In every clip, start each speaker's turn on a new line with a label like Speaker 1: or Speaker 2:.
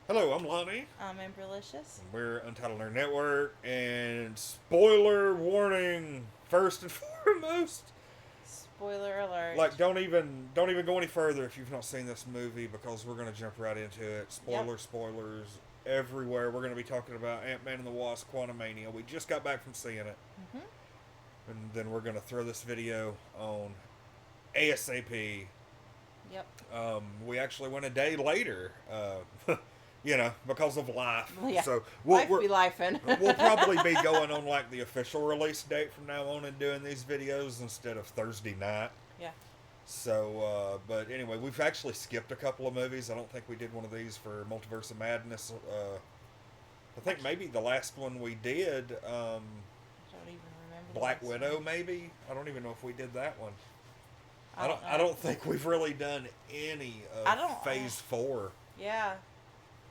Speaker 1: Hello, I'm Lonnie.
Speaker 2: I'm Amberlicious.
Speaker 1: We're Untitled Nerd Network, and spoiler warning first and foremost.
Speaker 2: Spoiler alert.
Speaker 1: Like, don't even go any further if you've not seen this movie because we're gonna jump right into it.
Speaker 2: Yep.
Speaker 1: Spoilers everywhere. We're gonna be talking about Ant-Man and the Wasp: Quantumania. We just got back from seeing it,
Speaker 2: hmm
Speaker 1: and then we're gonna throw this video on ASAP.
Speaker 2: Yep.
Speaker 1: We actually went a day later, because of life.
Speaker 2: Well, yeah.
Speaker 1: So
Speaker 2: Life be lifing.
Speaker 1: we'll probably be going on like the official release date from now on and doing these videos instead of Thursday night.
Speaker 2: yeah.
Speaker 1: So, but anyway, we've actually skipped a couple of movies. I don't think we did one of these for Multiverse of Madness. I think maybe the last one we did,
Speaker 2: I don't even remember. The
Speaker 1: Black
Speaker 2: last
Speaker 1: Widow.
Speaker 2: one.
Speaker 1: Maybe I don't even know if we did that one.
Speaker 2: I don't know.
Speaker 1: I don't think we've really done any
Speaker 2: I
Speaker 1: of
Speaker 2: don't.
Speaker 1: Phase 4
Speaker 2: Yeah.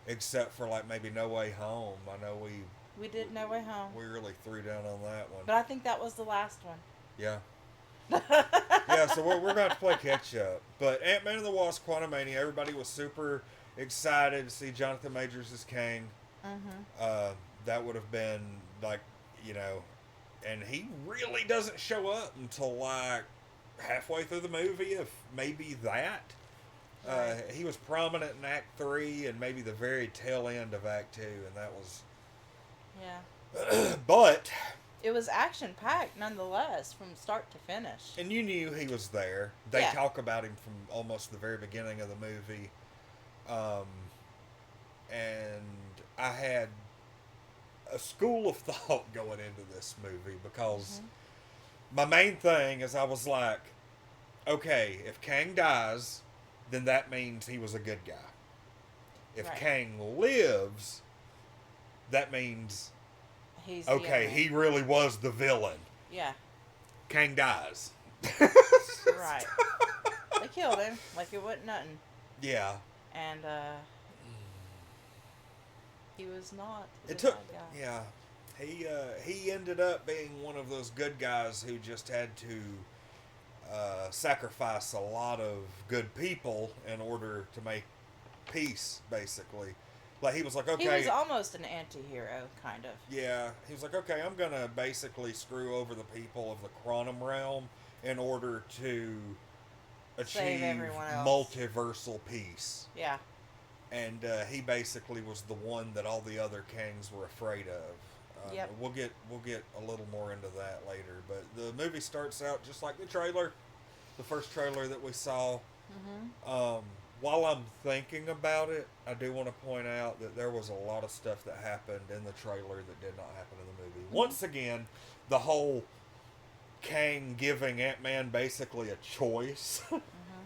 Speaker 1: except for like maybe No Way Home. I know
Speaker 2: We did No Way Home.
Speaker 1: we really threw down on that one.
Speaker 2: But I think that was the last one.
Speaker 1: Yeah. Yeah, so we're about to play catch up. But Ant-Man and the Wasp: Quantumania, everybody was super excited to see Jonathan Majors as Kang.
Speaker 2: hmm
Speaker 1: That would have been like, you know, and he really doesn't show up until like halfway through the movie, if maybe that.
Speaker 2: Right.
Speaker 1: He was prominent in Act 3 and maybe the very tail end of Act 2, and that was.
Speaker 2: Yeah.
Speaker 1: But,
Speaker 2: It was action packed nonetheless from start to finish.
Speaker 1: and you knew he was there. They
Speaker 2: Yeah.
Speaker 1: talk about him from almost the very beginning of the movie. Um, and I had a school of thought going into this movie because
Speaker 2: hmm
Speaker 1: my main thing is I was like, okay, if Kang dies, then that means he was a good guy. If
Speaker 2: Right.
Speaker 1: Kang lives, that means
Speaker 2: He's the
Speaker 1: okay,
Speaker 2: enemy.
Speaker 1: he really was the villain.
Speaker 2: Yeah.
Speaker 1: Kang dies.
Speaker 2: Right. They killed him like it wasn't nothing,
Speaker 1: Yeah.
Speaker 2: and he was not the
Speaker 1: It took.
Speaker 2: bad guy.
Speaker 1: Yeah. He ended up being one of those good guys who just had to sacrifice a lot of good people in order to make peace, basically. Like he was like,
Speaker 2: He was
Speaker 1: okay,
Speaker 2: almost an anti-hero, kind of.
Speaker 1: yeah, he was like, okay, I'm gonna basically screw over the people of the quantum realm in order to
Speaker 2: Save
Speaker 1: achieve
Speaker 2: everyone else.
Speaker 1: multiversal peace.
Speaker 2: Yeah.
Speaker 1: And he basically was the one that all the other kings were afraid of.
Speaker 2: Yep.
Speaker 1: We'll get a little more into that later, but the movie starts out just like the trailer, the first trailer that we saw.
Speaker 2: Mhm.
Speaker 1: While I'm thinking about it, I do want to point out that there was a lot of stuff that happened in the trailer that did not happen in the movie.
Speaker 2: Mhm.
Speaker 1: Once again, the whole Kang giving Ant-Man basically a choice.
Speaker 2: Mhm.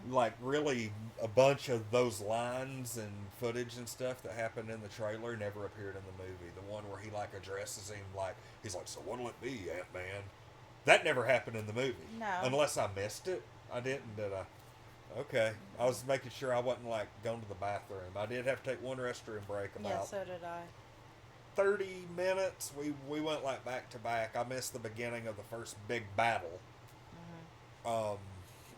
Speaker 1: Like really a bunch of those lines and footage and stuff that happened in the trailer never appeared in the movie. The one where he like addresses him like he's like, "So what'll it be, Ant-Man?" That never happened in the movie.
Speaker 2: No.
Speaker 1: Unless I missed it. I didn't, did I? Okay. I was making sure I wasn't like going to the bathroom. I did have to take one restroom break
Speaker 2: Yeah,
Speaker 1: about
Speaker 2: so did I.
Speaker 1: 30 minutes. We went like back to back. I missed the beginning of the first big battle.
Speaker 2: Mhm.
Speaker 1: Um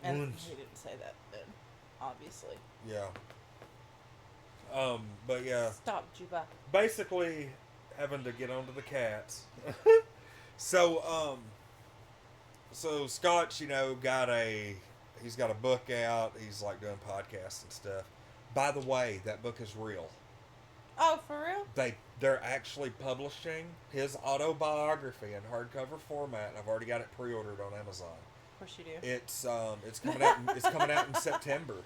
Speaker 2: And
Speaker 1: once-
Speaker 2: he didn't say that then, obviously.
Speaker 1: yeah. But yeah,
Speaker 2: Stop, Juba.
Speaker 1: basically having to get onto the cats. so so Scotch, he's got a book out. He's like doing podcasts and stuff. By the way, that book is real.
Speaker 2: Oh, for real?
Speaker 1: They're actually publishing his autobiography in hardcover format, and I've already got it pre-ordered on Amazon.
Speaker 2: Of course you do.
Speaker 1: It's coming out in September,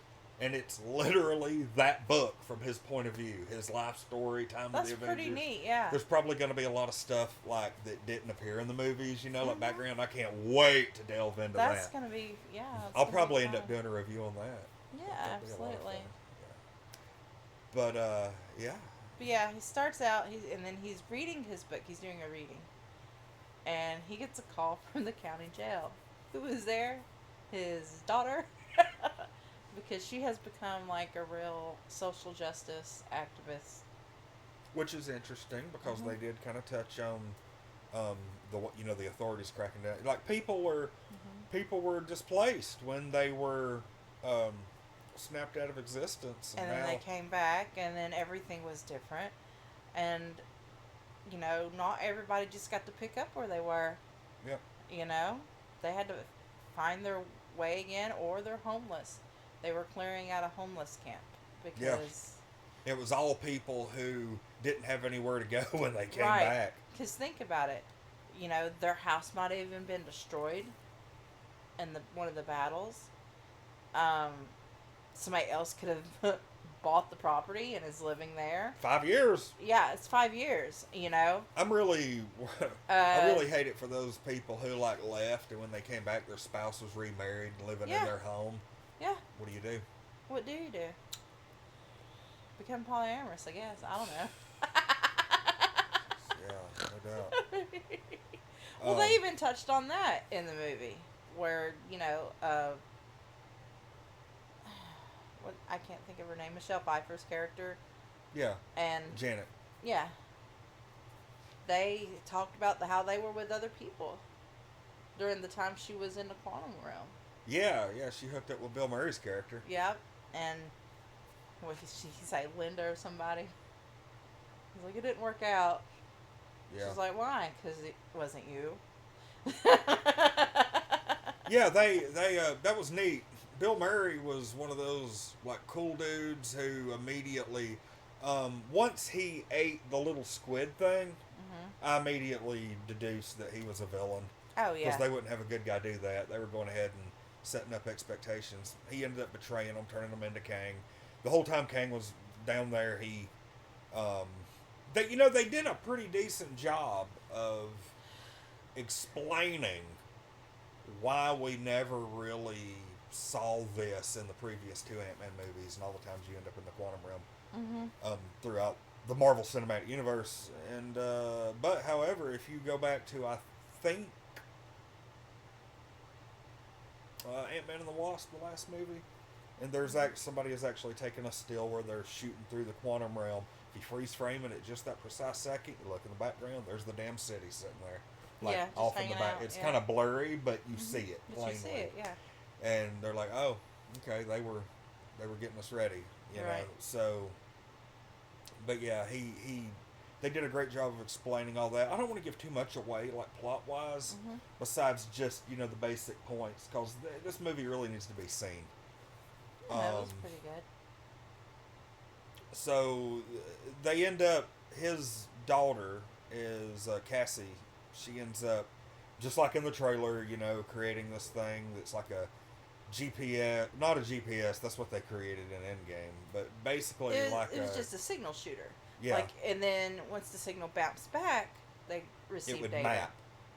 Speaker 1: and it's literally that book from his point of view, his life story, time
Speaker 2: That's
Speaker 1: of the Avengers.
Speaker 2: pretty neat, yeah.
Speaker 1: There's probably going to be a lot of stuff like that didn't appear in the movies, like
Speaker 2: Mhm.
Speaker 1: background. I can't wait to delve into
Speaker 2: That's
Speaker 1: that.
Speaker 2: gonna be, yeah. That's
Speaker 1: I'll
Speaker 2: gonna be
Speaker 1: probably end
Speaker 2: fun.
Speaker 1: up doing a review on that.
Speaker 2: Yeah,
Speaker 1: That'd be a lot of
Speaker 2: absolutely.
Speaker 1: fun. Yeah. But yeah,
Speaker 2: But yeah, he starts out, and then he's reading his book. He's doing a reading. And he gets a call from the county jail. Who was there? His daughter. Because she has become like a real social justice activist.
Speaker 1: which is interesting because
Speaker 2: hmm
Speaker 1: they did kind of touch on the authorities cracking down. Like people were
Speaker 2: hmm
Speaker 1: displaced when they were um, snapped out of existence,
Speaker 2: And then
Speaker 1: now
Speaker 2: they came back, and then everything was different. And, not everybody just got to pick up where they were.
Speaker 1: Yep.
Speaker 2: They had to find their way again, or they're homeless. They were clearing out a homeless camp because...
Speaker 1: It was all people who didn't have anywhere to go when they came
Speaker 2: Right.
Speaker 1: back.
Speaker 2: Because think about it. Their house might have even been destroyed in one of the battles. Somebody else could have bought the property and is living there.
Speaker 1: 5 years.
Speaker 2: Yeah, it's 5 years,
Speaker 1: I'm really, I really hate it for those people who left, and when they came back, their spouse was remarried and living in their home.
Speaker 2: Yeah.
Speaker 1: What do you do?
Speaker 2: What do you do? Become polyamorous, I guess. I don't know.
Speaker 1: Yeah, no doubt.
Speaker 2: Well, they even touched on that in the movie, where what I can't think of her name, Michelle Pfeiffer's character.
Speaker 1: Yeah.
Speaker 2: And
Speaker 1: Janet.
Speaker 2: yeah, they talked about how they were with other people during the time she was in the quantum realm.
Speaker 1: Yeah, she hooked up with Bill Murray's character.
Speaker 2: Yep, and what did she say, Linda or somebody? He's like, it didn't work out.
Speaker 1: Yeah.
Speaker 2: She's like, why? Because it wasn't you.
Speaker 1: Yeah, they that was neat. Bill Murray was one of those cool dudes who immediately, once he ate the little squid thing, I immediately deduced that he was a villain.
Speaker 2: Oh yeah.
Speaker 1: Because they wouldn't have a good guy do that. They were going ahead and setting up expectations. He ended up betraying them, turning them into Kang. The whole time Kang was down there, they did a pretty decent job of explaining why we never really saw this in the previous 2 Ant-Man movies and all the times you end up in the quantum realm throughout the Marvel Cinematic Universe. And but however, if you go back to, I think, Ant-Man and the Wasp, the last movie, and there's somebody has actually taken a still where they're shooting through the quantum realm. If you freeze frame it at just that precise second, you look in the background, there's the damn city sitting there. Off in the back. It's kind of blurry, but you see it plainly.
Speaker 2: But you see it, yeah.
Speaker 1: And they're like, oh, okay, they were getting us ready, you know. So, but yeah, they did a great job of explaining all that. I don't want to give too much away, plot wise, besides just the basic points, because this movie really needs to be seen.
Speaker 2: That was pretty good.
Speaker 1: So they end up. His daughter is Cassie. She ends up, just like in the trailer, creating this thing that's like a GPS, not a GPS. That's what they created in Endgame, but basically
Speaker 2: it was just a signal shooter.
Speaker 1: Yeah.
Speaker 2: And then once the signal bounced back, they received
Speaker 1: it would
Speaker 2: data.
Speaker 1: map.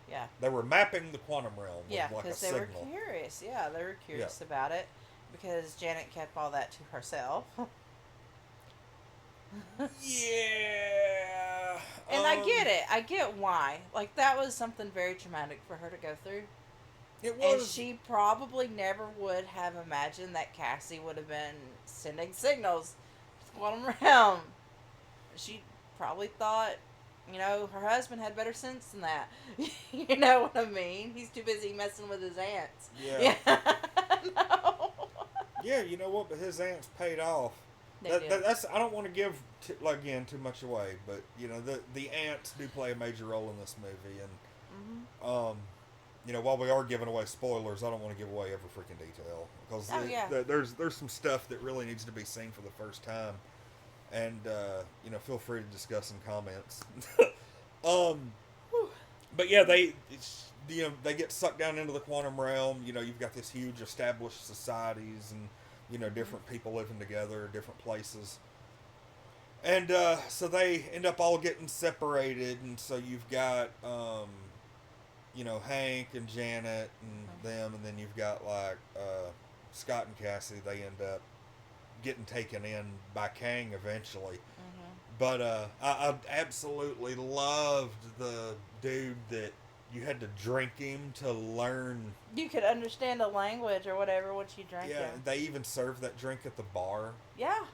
Speaker 2: Yeah.
Speaker 1: They were mapping the quantum realm with
Speaker 2: Yeah,
Speaker 1: a
Speaker 2: because they
Speaker 1: signal.
Speaker 2: were curious. Yeah, they were curious about it because Janet kept all that to herself.
Speaker 1: Yeah.
Speaker 2: And I get it. I get why. That was something very traumatic for her to go through.
Speaker 1: It was.
Speaker 2: And she probably never would have imagined that Cassie would have been sending signals to the quantum realm. She probably thought, her husband had better sense than that. You know what I mean? He's too busy messing with his aunts.
Speaker 1: Yeah.
Speaker 2: No.
Speaker 1: Yeah, you know what? But his aunts paid off. That's. I don't want to give too much away, but the aunts do play a major role in this movie, and while we are giving away spoilers, I don't want to give away every freaking detail because there's some stuff that really needs to be seen for the first time, and feel free to discuss in comments. But yeah, they get sucked down into the quantum realm. You've got this huge established societies and different people living together, different places. And so they end up all getting separated, and so you've got Hank and Janet and them, and then you've got Scott and Cassie. They end up getting taken in by Kang eventually. But I absolutely loved the dude that you had to drink him to learn. You
Speaker 2: could understand the language or whatever once you drank
Speaker 1: Yeah,
Speaker 2: him.
Speaker 1: they even serve that drink at the bar.
Speaker 2: Yeah.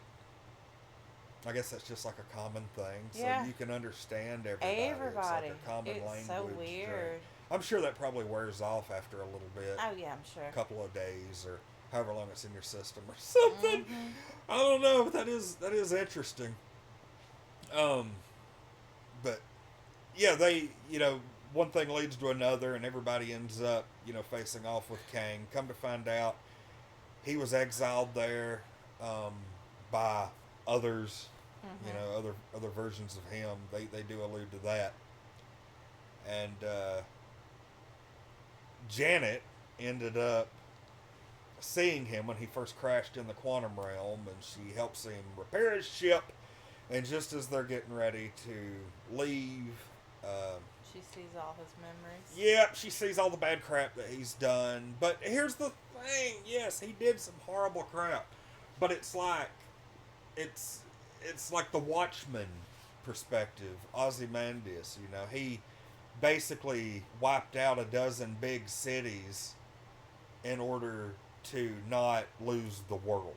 Speaker 1: I guess that's just like a common thing. So you can understand everybody.
Speaker 2: Everybody.
Speaker 1: It's like a common language.
Speaker 2: It's so weird.
Speaker 1: I'm sure that probably wears off after a little bit.
Speaker 2: Oh, yeah, I'm sure.
Speaker 1: A couple of days or however long it's in your system or something.
Speaker 2: Mm-hmm.
Speaker 1: I don't know, but that is interesting. Um, but yeah, one thing leads to another, and everybody ends up, facing off with Kang. Come to find out, he was exiled there by others,
Speaker 2: Mm-hmm.
Speaker 1: other versions of him. They do allude to that, and Janet ended up seeing him when he first crashed in the quantum realm, and she helps him repair his ship. And just as they're getting ready to leave,
Speaker 2: She sees all his memories.
Speaker 1: yep, she sees all the bad crap that he's done. But here's the thing: yes, he did some horrible crap, but it's it's like the Watchmen perspective. Ozymandias, he basically wiped out a dozen big cities in order to not lose the world.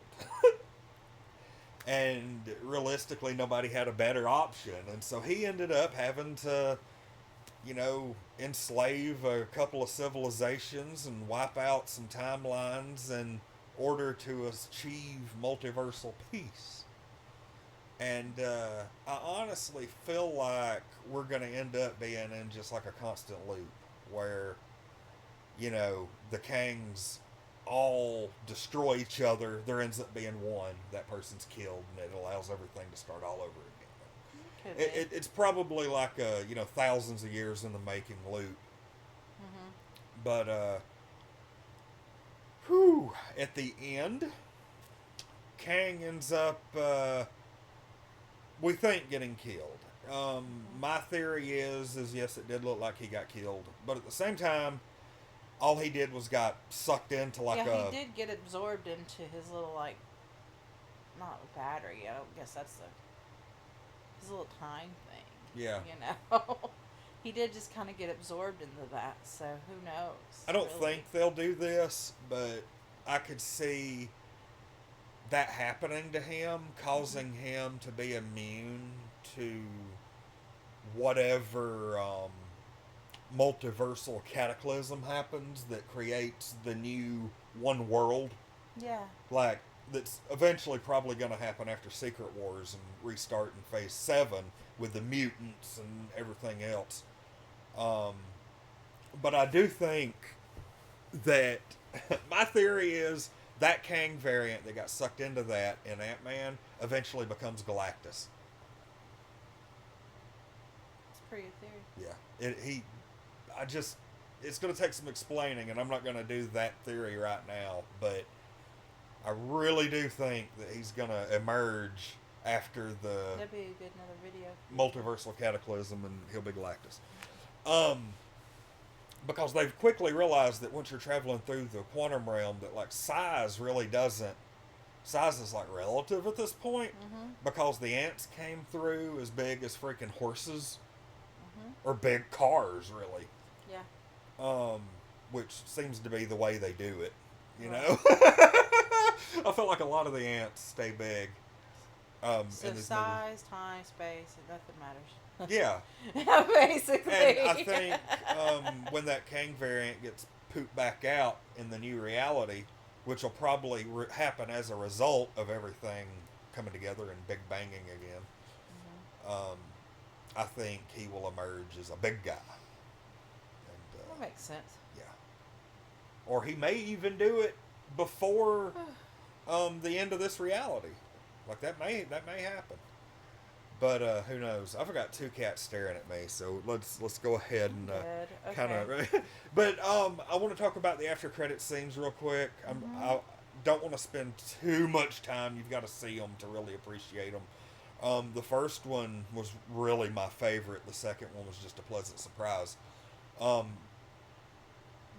Speaker 1: And realistically, nobody had a better option. And so he ended up having to, enslave a couple of civilizations and wipe out some timelines in order to achieve multiversal peace. And I honestly feel like we're going to end up being in just like a constant loop where, the Kangs all destroy each other. There ends up being one. That person's killed, and it allows everything to start all over again.
Speaker 2: Could be.
Speaker 1: It's probably like a thousands of years in the making loop.
Speaker 2: Mm-hmm.
Speaker 1: But at the end, Kang ends up, we think, getting killed. My theory is yes, it did look like he got killed, but at the same time, all he did was got sucked into like
Speaker 2: he did get absorbed into his little not battery. I don't guess that's his little time thing.
Speaker 1: Yeah.
Speaker 2: He did just kind of get absorbed into that. So who knows?
Speaker 1: I don't think they'll do this, but I could see that happening to him, causing him to be immune to whatever multiversal cataclysm happens that creates the new one world.
Speaker 2: Yeah.
Speaker 1: Like, that's eventually probably going to happen after Secret Wars and restart in Phase 7 with the mutants and everything else. But I do think that my theory is that Kang variant that got sucked into that in Ant-Man eventually becomes Galactus.
Speaker 2: It's a pretty good theory.
Speaker 1: Yeah. It's going to take some explaining, and I'm not going to do that theory right now, but I really do think that he's going to emerge after the
Speaker 2: That'd be a good another video.
Speaker 1: multiversal cataclysm, and he'll be Galactus. Because they've quickly realized that once you're traveling through the quantum realm, that like size is like relative at this point, because the ants came through as big as freaking horses, or big cars, really.
Speaker 2: Yeah.
Speaker 1: Which seems to be the way they do it, I feel like a lot of the ants stay big.
Speaker 2: So size, time, space, nothing matters.
Speaker 1: Yeah.
Speaker 2: Basically.
Speaker 1: And I think when that Kang variant gets pooped back out in the new reality, which will probably happen as a result of everything coming together and big banging again, I think he will emerge as a big guy. And,
Speaker 2: that makes sense.
Speaker 1: Yeah. Or he may even do it before the end of this reality. Like that may happen. But who knows? I've got two cats staring at me, so let's go ahead and kind of. But I want to talk about the after credit scenes real quick. I don't want to spend too much time. You've got to see them to really appreciate them. The first one was really my favorite. The second one was just a pleasant surprise.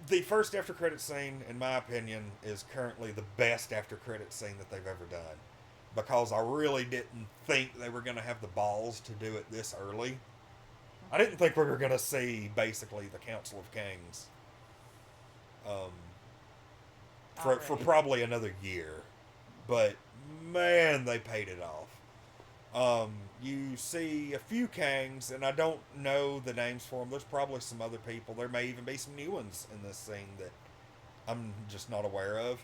Speaker 1: The first after credit scene, in my opinion, is currently the best after credit scene that they've ever done. Because I really didn't think they were going to have the balls to do it this early. I didn't think we were going to see, basically, the Council of Kangs for probably another year. But, man, they paid it off. You see a few Kangs, and I don't know the names for them. There's probably some other people. There may even be some new ones in this scene that I'm just not aware of.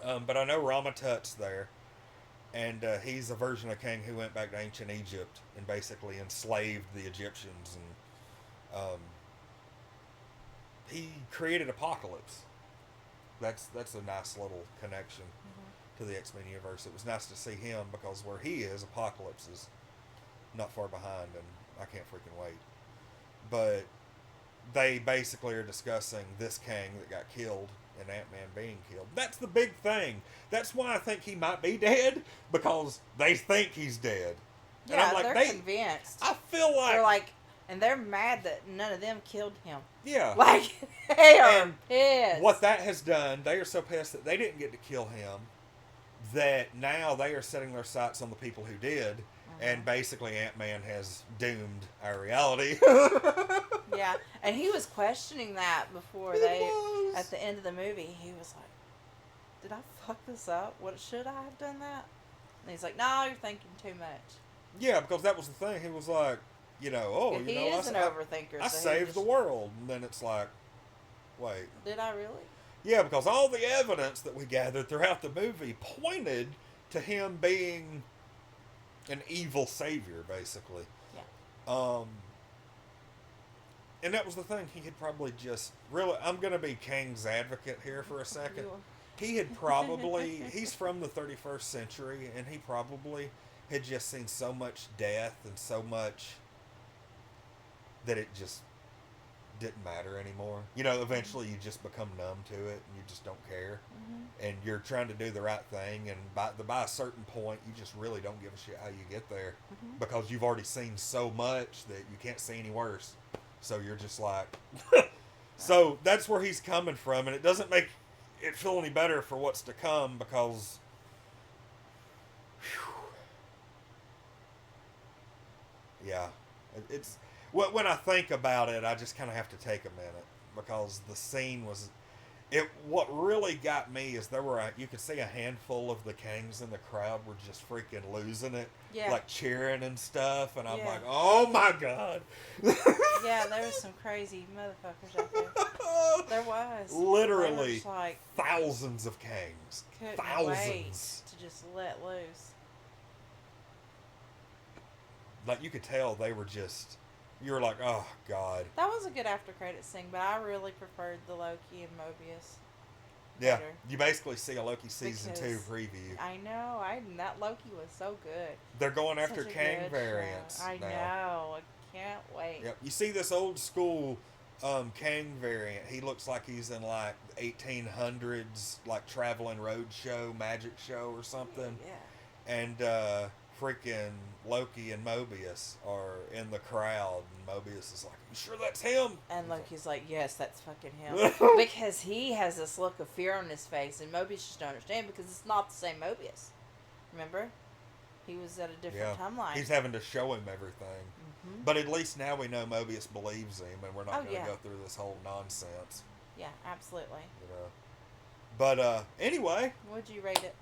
Speaker 1: But I know Ramatut's there, and he's a version of king who went back to ancient Egypt and basically enslaved the Egyptians, and he created Apocalypse. That's a nice little connection to the X-Men universe. It was nice to see him because where he is, Apocalypse is not far behind, and I can't freaking wait. But they basically are discussing this Kang that got killed and Ant-Man being killed. That's the big thing. That's why I think he might be dead, because they think he's dead.
Speaker 2: Yeah,
Speaker 1: and I'm like,
Speaker 2: they're convinced.
Speaker 1: I feel like...
Speaker 2: They're like, and they're mad that none of them killed him.
Speaker 1: Yeah.
Speaker 2: Like, they are
Speaker 1: and
Speaker 2: pissed.
Speaker 1: What that has done, they are so pissed that they didn't get to kill him, that now they are setting their sights on the people who did, and basically Ant-Man has doomed our reality.
Speaker 2: Yeah, and he was questioning that before at the end of the movie, he was like, did I fuck this up? Should I have done that? And he's like, no, you're thinking too much.
Speaker 1: Yeah, because that was the thing. He was like,
Speaker 2: He is an overthinker.
Speaker 1: I saved the world. And then it's like, wait.
Speaker 2: Did I really?
Speaker 1: Yeah, because all the evidence that we gathered throughout the movie pointed to him being an evil savior, basically.
Speaker 2: Yeah.
Speaker 1: And that was the thing. He had probably just... Really, I'm going to be Kang's advocate here for a second. He had probably... He's from the 31st century, and he probably had just seen so much death and so much that it just didn't matter anymore. Eventually you just become numb to it, and you just don't care. And you're trying to do the right thing, and by a certain point, you just really don't give a shit how you get there, because you've already seen so much that you can't see any worse. So you're just like... So that's where he's coming from, and it doesn't make it feel any better for what's to come, because... Yeah. It's... When I think about it, I just kind of have to take a minute, because the scene was... What really got me is you could see a handful of the Kangs in the crowd were just freaking losing it.
Speaker 2: Yeah.
Speaker 1: Like cheering and stuff, and I'm like, oh my God.
Speaker 2: Yeah, there was some crazy motherfuckers out there. There was.
Speaker 1: Literally
Speaker 2: like,
Speaker 1: thousands of Kangs.
Speaker 2: Couldn't wait to just let loose.
Speaker 1: Like, you could tell they were just... You were like, oh, God.
Speaker 2: That was a good after credits scene, but I really preferred the Loki and Mobius.
Speaker 1: Yeah,
Speaker 2: better.
Speaker 1: you basically see a Loki season 2 preview.
Speaker 2: I know, that Loki was so good.
Speaker 1: They're going after Kang variants.
Speaker 2: I know, I can't wait.
Speaker 1: Yep, you see this old school Kang variant. He looks like he's in like 1800s, like traveling road show, magic show or something.
Speaker 2: Yeah.
Speaker 1: And freaking Loki and Mobius are in the crowd, and Mobius is like, "You sure that's him?"
Speaker 2: And Loki's like, "Yes, that's fucking him," because he has this look of fear on his face, and Mobius just don't understand because it's not the same Mobius. Remember, he was at a different timeline.
Speaker 1: He's having to show him everything, but at least now we know Mobius believes him, and we're not going to go through this whole nonsense.
Speaker 2: Yeah, absolutely.
Speaker 1: But anyway,
Speaker 2: what'd you rate it?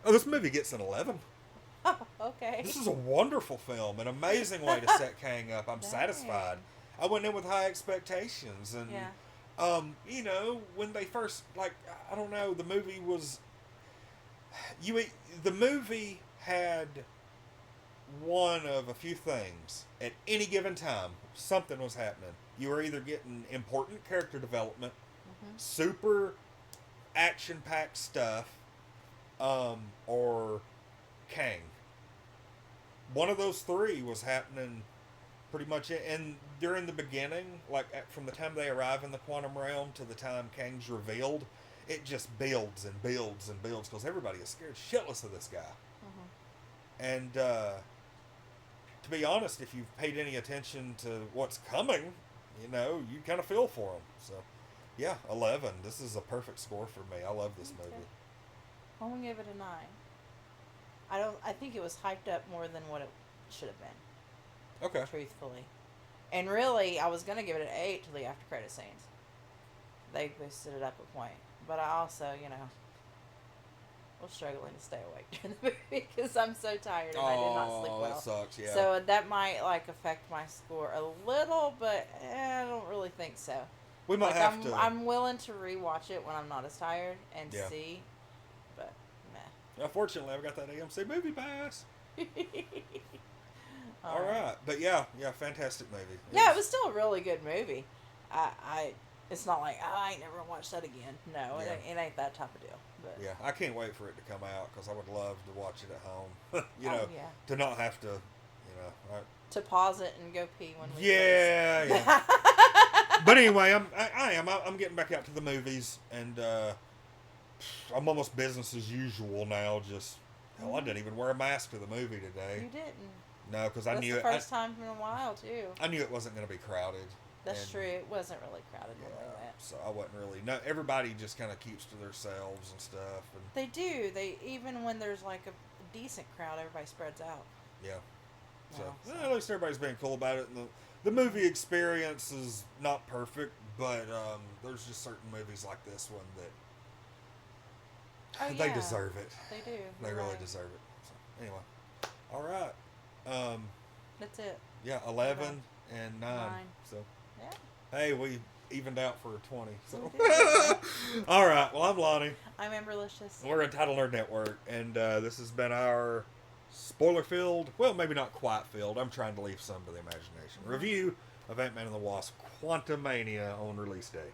Speaker 1: Oh, this movie gets an 11.
Speaker 2: Oh, okay.
Speaker 1: This is a wonderful film, an amazing way to set Kang up. I'm satisfied. I went in with high expectations, and when they first, I don't know, the movie was, the movie had one of a few things at any given time. Something was happening. You were either getting important character development, super action-packed stuff, or Kang. One of those three was happening pretty much, and during the beginning, from the time they arrive in the quantum realm to the time Kang's revealed, it just builds and builds and builds, because everybody is scared shitless of this guy. And to be honest, if you've paid any attention to what's coming, you kind of feel for him. So, yeah, 11. This is a perfect score for me. I love this movie.
Speaker 2: I'm gonna give it a 9. I think it was hyped up more than what it should have been.
Speaker 1: Okay.
Speaker 2: Truthfully. And really, I was going to give it an 8 to the after credit scenes. They boosted it up a point. But I also, was struggling to stay awake during the movie because I'm so tired and I did not sleep well.
Speaker 1: That sucks, yeah.
Speaker 2: So that might, affect my score a little, but I don't really think so.
Speaker 1: We might have to.
Speaker 2: I'm willing to rewatch it when I'm not as tired and see.
Speaker 1: Fortunately, I've got that AMC movie pass. All right. But yeah, fantastic movie.
Speaker 2: Yeah, it was still a really good movie. It's not like I ain't never watched that again. No,
Speaker 1: Yeah.
Speaker 2: it ain't that type of deal. But
Speaker 1: Yeah, I can't wait for it to come out because I would love to watch it at home.
Speaker 2: yeah.
Speaker 1: To not have to,
Speaker 2: To pause it and go pee when we
Speaker 1: Yeah,
Speaker 2: close.
Speaker 1: yeah. But anyway, I'm getting back out to the movies, and I'm almost business as usual now. Just hell, I didn't even wear a mask to the movie today.
Speaker 2: You didn't.
Speaker 1: No, because I knew
Speaker 2: That's the first time in a while too.
Speaker 1: I knew it wasn't going to be crowded.
Speaker 2: That's true. It wasn't really crowded like that.
Speaker 1: So I wasn't really. No, everybody just kind of keeps to themselves and stuff. And
Speaker 2: They do. They even when there's like a decent crowd, everybody spreads out.
Speaker 1: yeah. So,
Speaker 2: No,
Speaker 1: at least everybody's being cool about it. And the movie experience is not perfect, but there's just certain movies like this one that they deserve it.
Speaker 2: They do.
Speaker 1: They really deserve it. So, anyway, all right.
Speaker 2: That's it.
Speaker 1: Yeah, 11 and 9. So,
Speaker 2: yeah.
Speaker 1: Hey, we evened out for 20. So,
Speaker 2: We
Speaker 1: all right. Well, I'm Lonnie.
Speaker 2: I'm Amberlicious.
Speaker 1: We're Untitled Nerd Network, and this has been our spoiler-filled, well, maybe not quite filled, I'm trying to leave some to the imagination, review of Ant-Man and the Wasp Quantumania on release day.